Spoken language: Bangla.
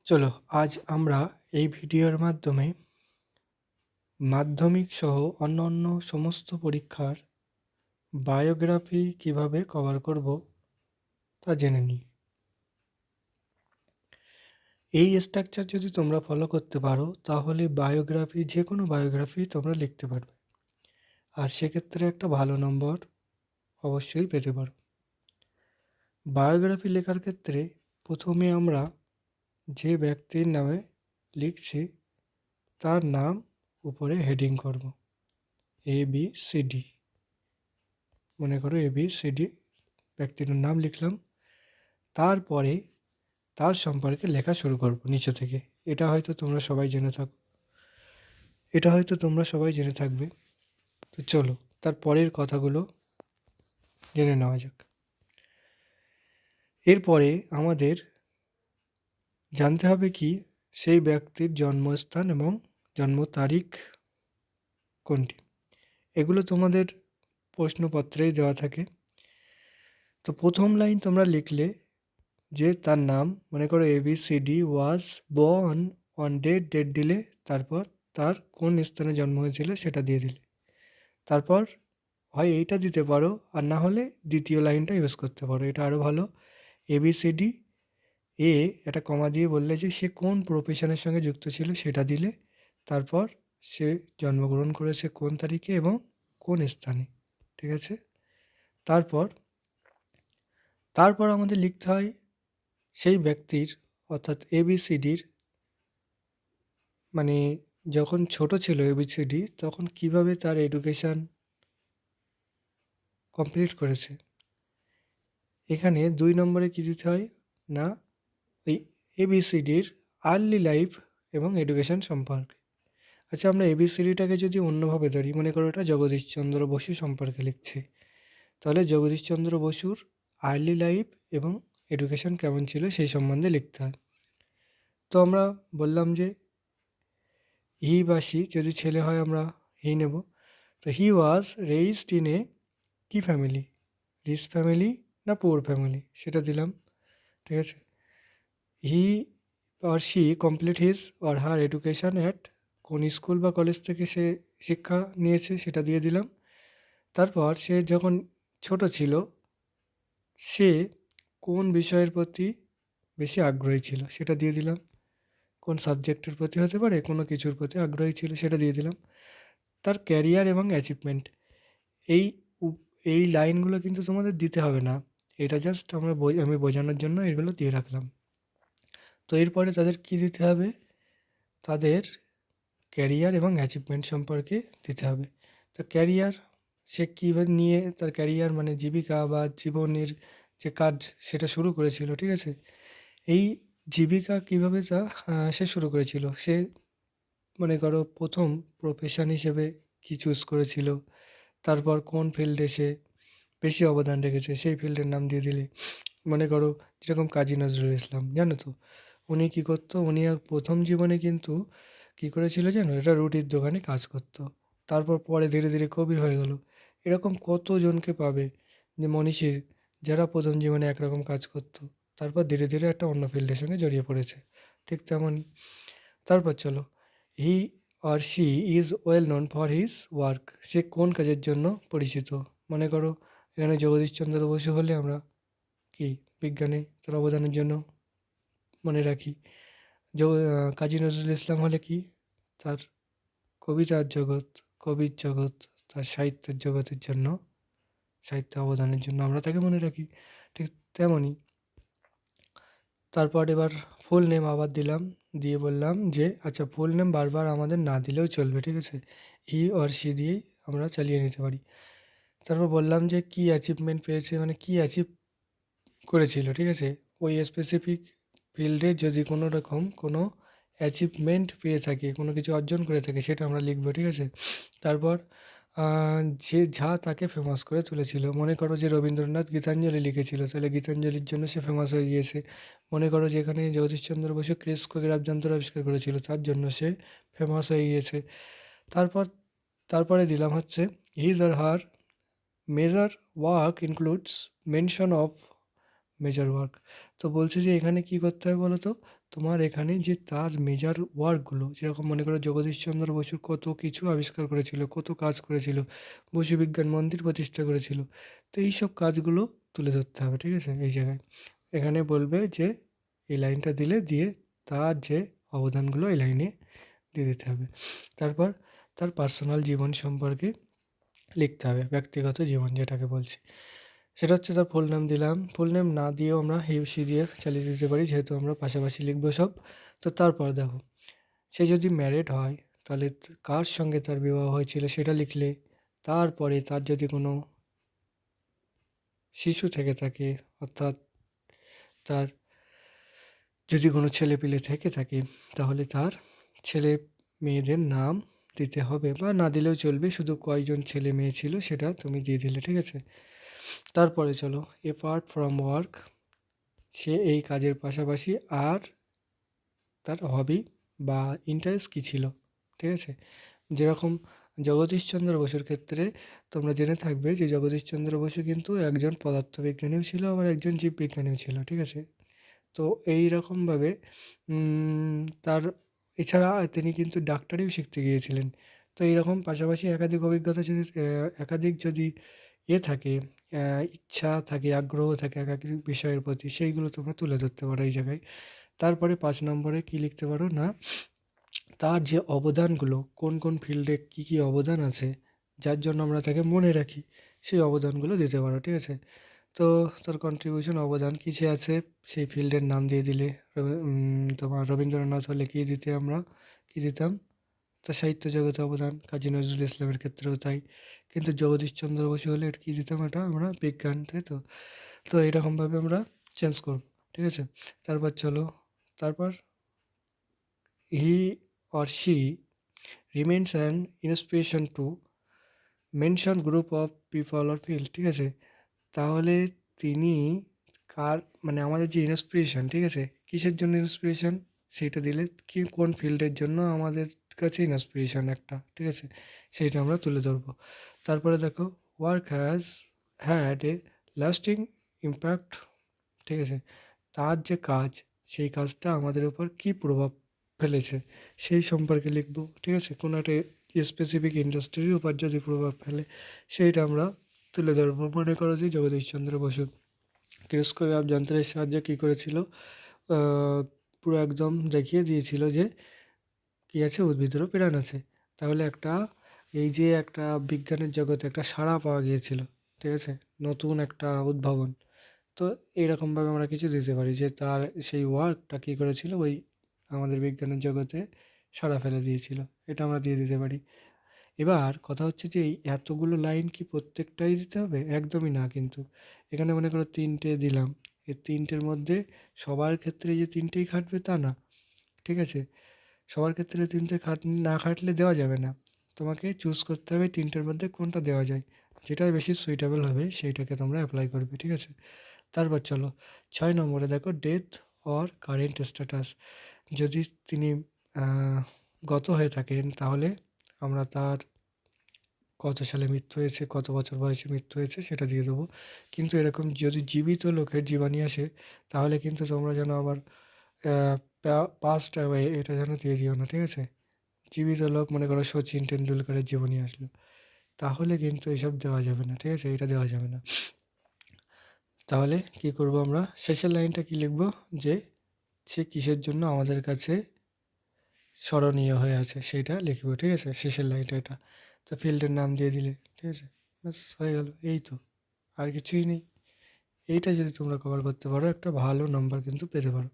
চলো আজ আমরা এই ভিডিওর মাধ্যমে মাধ্যমিক সহ অন্যান্য সমস্ত পরীক্ষার বায়োগ্রাফি কিভাবে কভার করব তা জেনে নিই। এই স্ট্রাকচার যদি তোমরা ফলো করতে পারো তাহলে বায়োগ্রাফি যে কোনো বায়োগ্রাফি তোমরা লিখতে পারবে, আর সেক্ষেত্রে একটা ভালো নম্বর অবশ্যই পেতে পারো। বায়োগ্রাফি লেখার ক্ষেত্রে প্রথমে আমরা যে ব্যক্তির নামে লিখছি তার নাম উপরে হেডিং করব, ABCD। মনে করো ABCD ব্যক্তির নাম লিখলাম, তারপরে তার সম্পর্কে লেখা শুরু করব নিচে থেকে। এটা হয়তো তোমরা সবাই জেনে থাকবে। তো চলো তার পরের কথাগুলো জেনে নেওয়া যাক। এরপরে আমাদের জানতে হবে কি সেই ব্যক্তির জন্মস্থান এবং জন্ম তারিখ কোনটি। এগুলো তোমাদের প্রশ্নপত্রেই দেওয়া থাকে। তো প্রথম লাইন তোমরা লিখলে যে তার নাম, মনে করো ABCD was born on date দিলে, তারপর তার কোন স্থানে জন্ম হয়েছিল সেটা দিয়ে দিলে। তারপর হয় এইটা দিতে পারো, আর না হলে দ্বিতীয় লাইনটা ইউজ করতে পারো, এটা আরও ভালো। ABCD একটা কমা দিয়ে বললে যে সে কোন প্রফেশনের সঙ্গে যুক্ত ছিল সেটা দিলে, তারপর সে জন্মগ্রহণ করেছে কোন তারিখে এবং কোন স্থানে। ঠিক আছে? তারপর আমাদের লিখতে হয় সেই ব্যক্তির, অর্থাৎ ABCDর মানে যখন ছোট ছিল ABCD তখন কিভাবে তার এডুকেশান কমপ্লিট করেছে। এখানে 2 নম্বরে কী দিতে হয় না, ওই ABCDর আর্লি লাইফ এবং এডুকেশান সম্পর্কে। আচ্ছা, আমরা ABCDটাকে যদি অন্যভাবে ধরি, মনে করো এটা জগদীশচন্দ্র বসু সম্পর্কে লিখছে, তাহলে জগদীশচন্দ্র বসুর আর্লি লাইফ এবং এডুকেশান কেমন ছিল সেই সম্বন্ধে লিখতে হয়। তো আমরা বললাম যে হি বা সি, যদি ছেলে হয় আমরা হি নেব। তো হি ওয়াজ রেইজড ইন এ কি ফ্যামিলি, রিচ ফ্যামিলি না পুয়ার ফ্যামিলি সেটা দিলাম। ঠিক আছে? হি or she complete his or her education at কোন স্কুল বা কলেজ থেকে সে শিক্ষা নিয়েছে সেটা দিয়ে দিলাম। তারপর সে যখন ছোট ছিল সে কোন বিষয়ের প্রতি বেশি আগ্রহী ছিল সেটা দিয়ে দিলাম। কোন সাবজেক্টের প্রতি হতে পারে, কোনো কিছুর প্রতি আগ্রহী ছিল সেটা দিয়ে দিলাম। তার ক্যারিয়ার এবং অ্যাচিভমেন্ট, এই এই লাইনগুলো কিন্তু তোমাদের দিতে হবে না, এটা জাস্ট আমি বোঝানোর জন্য এগুলো দিয়ে রাখলাম। তো এরপরে তাদের কি দিতে হবে, তাদের ক্যারিয়ার এবং অ্যাচিভমেন্ট সম্পর্কে দিতে হবে। তো ক্যারিয়ার, সে কীভাবে নিয়ে তার ক্যারিয়ার মানে জীবিকা বা জীবনের যে কাজ সেটা শুরু করেছিল। ঠিক আছে? এই জীবিকা কীভাবে সে শুরু করেছিল, সে মনে করো প্রথম প্রফেশন হিসেবে কী চুজ করেছিল, তারপর কোন ফিল্ডে সে বেশি অবদান রেখেছে সেই ফিল্ডের নাম দিয়ে দিলে। মনে করো যেরকম কাজী নজরুল ইসলাম, জানো তো উনি কী করতো, উনি আর প্রথম জীবনে কিন্তু কী করেছিল জানো, এটা রুটির দোকানে কাজ করতো, তারপর পরে ধীরে ধীরে কবি হয়ে গেল। এরকম কতজনকে পাবে যে মনীষীর, যারা প্রথম জীবনে একরকম কাজ করতো তারপর ধীরে ধীরে একটা অন্য ফিল্ডের সঙ্গে জড়িয়ে পড়েছে। ঠিক তেমনই তারপর চলো, he or she is well known for his work, সে কোন কাজের জন্য পরিচিত। মনে করো এখানে জগদীশচন্দ্র বসু হলে আমরা কি বিজ্ঞানে তার অবদানের জন্য মনে রাখি। কাজী নজরুল ইসলাম হলে কি তার কবিতার জগৎ, কবির জগৎ, তার সাহিত্যের জগতের জন্য, সাহিত্য অবদানের জন্য আমরা তাকে মনে রাখি। ঠিক তেমনই তারপর এবার ফুল নেম আবার দিলাম, দিয়ে বললাম যে আচ্ছা ফুল নেম বারবার আমাদের না দিলেও চলবে। ঠিক আছে? হি অর সি দিয়েই আমরা চালিয়ে নিতে পারি। তারপর বললাম যে কী অ্যাচিভমেন্ট পেয়েছে, মানে কী অ্যাচিভ করেছিল। ঠিক আছে? ওই স্পেসিফিক ফিল্ডে যদি কোনো রকম কোনো অ্যাচিভমেন্ট পেয়ে থাকে, কোনো কিছু অর্জন করে থাকে সেটা আমরা লিখবো। ঠিক আছে? তারপর যে যা তাকে ফেমাস করে তুলেছিল, মনে করো যে রবীন্দ্রনাথ গীতাঞ্জলি লিখেছিল তাহলে গীতাঞ্জলির জন্য সে ফেমাস হয়ে গিয়েছে। মনে করো যেখানে জগদীশচন্দ্র বসু ক্রিস্কোগ্রাফ যন্ত্র আবিষ্কার করেছিল তার জন্য সে ফেমাস হয়ে গিয়েছে। তারপরে দিলাম হচ্ছে his or her major work includes mention of major work. তো বলছে যে এখানে কী করতে হবে বলো তো? তোমার এখানে যে তার মেজর ওয়ার্কগুলো, যেরকম মনে করো জগদীশচন্দ্র বসু কত কিছু আবিষ্কার করেছিল, কত কাজ করেছিল, বসু বিজ্ঞান মন্দির প্রতিষ্ঠা করেছিল, তো এই সব কাজগুলো তুলে ধরতে হবে, ঠিক আছে? এই জায়গায় এখানে বলবে যে এই লাইনটা দিয়ে তার যে অবদানগুলো এই লাইনে দিয়ে দিতে হবে। তারপর তার পার্সোনাল জীবন সম্পর্কে লিখতে হবে, ব্যক্তিগত জীবন যেটাকে বলছি। সেটা হচ্ছে তার ফুল নেম দিলাম, ফুল নেম না দিয়েও আমরা হেসি দিয়ে চালিয়ে দিতে পারি, যেহেতু আমরা পাশাপাশি লিখবো সব। তো তারপর দেখো, সে যদি ম্যারিড হয় তাহলে কার সঙ্গে তার বিবাহ হয়েছিল সেটা লিখলে, তারপরে তার যদি কোনো শিশু থেকে থাকে, অর্থাৎ তার যদি কোনো ছেলেপিলে থেকে থাকে, তাহলে তার ছেলে মেয়েদের নাম দিতে হবে, বা না দিলেও চলবে, শুধু কয়জন ছেলে মেয়ে ছিল সেটা তুমি দিয়ে দিলে, ঠিক আছে? তারপরে চলো, অ্যাপার্ট ফ্রম ওয়ার্ক, সে এই কাজের পাশাপাশি আর তার হবি বা ইন্টারেস্ট কী ছিল, ঠিক আছে? যেরকম জগদীশচন্দ্র বসুর ক্ষেত্রে তোমরা জেনে থাকবে যে জগদীশচন্দ্র বসু কিন্তু একজন পদার্থবিজ্ঞানীও ছিল, আবার একজন জীববিজ্ঞানীও ছিল, ঠিক আছে? তো এই রকমভাবে তার এছাড়া তিনি কিন্তু ডাক্তারিও শিখতে গিয়েছিলেন। তো এইরকম পাশাপাশি একাধিক অভিজ্ঞতা যদি একাধিক যদি থাকে, ইচ্ছা থাকে, আগ্রহ থাকে একাধিক বিষয়ের প্রতি, সেইগুলো তোমরা তুলে ধরতে পারো এই জায়গায়। তারপরে 5 নম্বরে কী লিখতে পারো না, তার যে অবদানগুলো, কোন কোন ফিল্ডে কী কী অবদান আছে, যার জন্য আমরা তাকে মনে রাখি, সেই অবদানগুলো দিতে পারো, ঠিক আছে? তো তার কন্ট্রিবিউশন, অবদান কিসে আছে সেই ফিল্ডের নাম দিয়ে দিলে। তোমার রবীন্দ্রনাথ হলে কী দিতে আমরা, কী দিতাম? তার সাহিত্য জগতে অবদান, কাজী নজরুল ইসলামের ক্ষেত্রেও তাই। কিন্তু জগদীশচন্দ্র বসু হলে কী দিতাম? এটা আমরা বিজ্ঞান, তাই তো? তো এইরকমভাবে আমরা চেঞ্জ করব, ঠিক আছে? তারপর চলো, তারপর হি or she remains an inspiration two mention group of people or field, ঠিক আছে? তাহলে তিনি কার, মানে আমাদের যে ইন্সপিরেশন, ঠিক আছে, কিসের জন্য ইন্সপিরেশন সেইটা দিলে, কি কোন ফিল্ডের জন্য আমাদের কাছে ইন্সপিরেশন একটা, ঠিক আছে, সেইটা আমরা তুলে ধরবো। তারপরে দেখো, work has had a lasting impact, ঠিক আছে? তার যে কাজ, সেই কাজটা আমাদের উপর কী প্রভাব ফেলেছে সেই সম্পর্কে লিখবো, ঠিক আছে? কোনো একটা স্পেসিফিক ইন্ডাস্ট্রির উপর যদি প্রভাব ফেলে সেইটা আমরা তুলে ধরবো। মনে করো যে জগদীশচন্দ্র বসু ক্রিস্কোগ্রাফ যন্ত্রের সাহায্যে কী করেছিল, পুরো একদম দেখিয়ে দিয়েছিল যে কী আছে, উদ্ভিদেরও প্রাণ আছে। তাহলে একটা, এই যে একটা বিজ্ঞানের জগতে একটা সাড়া পাওয়া গিয়েছিল, ঠিক আছে, নতুন একটা উদ্ভাবন। তো এইরকমভাবে আমরা কিছু দিতে পারি যে তার সেই ওয়ার্কটা কী করেছিল, ওই আমাদের বিজ্ঞানের জগতে সাড়া ফেলে দিয়েছিল, এটা আমরা দিয়ে দিতে পারি। এবার কথা হচ্ছে যে এই এতগুলো লাইন কি প্রত্যেকটাই দিতে হবে? একদমই না কিন্তু। এখানে মনে করো 3টে দিলাম, এই 3টের মধ্যে সবার ক্ষেত্রে যে 3টেই খাটবে তা না, ঠিক আছে? সবার ক্ষেত্রে 3টে না খাটলে দেওয়া যাবে না। তোমাকে চুজ করতে হবে 3টের মধ্যে কোনটা দেওয়া যায়। যেটা বেশি সুইটেবল হবে সেইটাকে তোমরা অ্যাপ্লাই করবে, ঠিক আছে? তারপর চলো 6 নম্বরে দেখো, ডেথ অর কারেন্ট স্ট্যাটাস। যদি তিনি গত হয়ে থাকেন তাহলে আমরা তার কত সালে মৃত্যু হয়েছে, কত বছর বয়সে মৃত্যু হয়েছে সেটা দিয়ে দেবো। কিন্তু এরকম যদি জীবিত লোকের জীবনী আসে তাহলে কিন্তু তোমরা যেন আবার পাস্ট অ্যাওয়ে এটা যেন দিয়ে দিও না, ঠিক আছে? জীবিত লোক, মনে করো সচিন টেন্ডুলকারের জীবনী আসলো, তাহলে কিন্তু এইসব দেওয়া যাবে না, ঠিক আছে? এটা দেওয়া যাবে না। তাহলে কি করব আমরা? শেষের লাইনটা কি লিখব? যে সে কিসের জন্য আমাদের কাছে স্মরণীয় হয়ে আছে সেইটা লিখব, ঠিক আছে? শেষের লাইনটা এটা। তো ফিল্ডের নাম দিয়ে দিলে, ঠিক আছে? ব্যাস হয়ে গেল, এই তো, আর কিছুই নেই। এইটা যদি তোমরা কভার করতে পারো একটা ভালো নাম্বার কিন্তু পেতে পারো।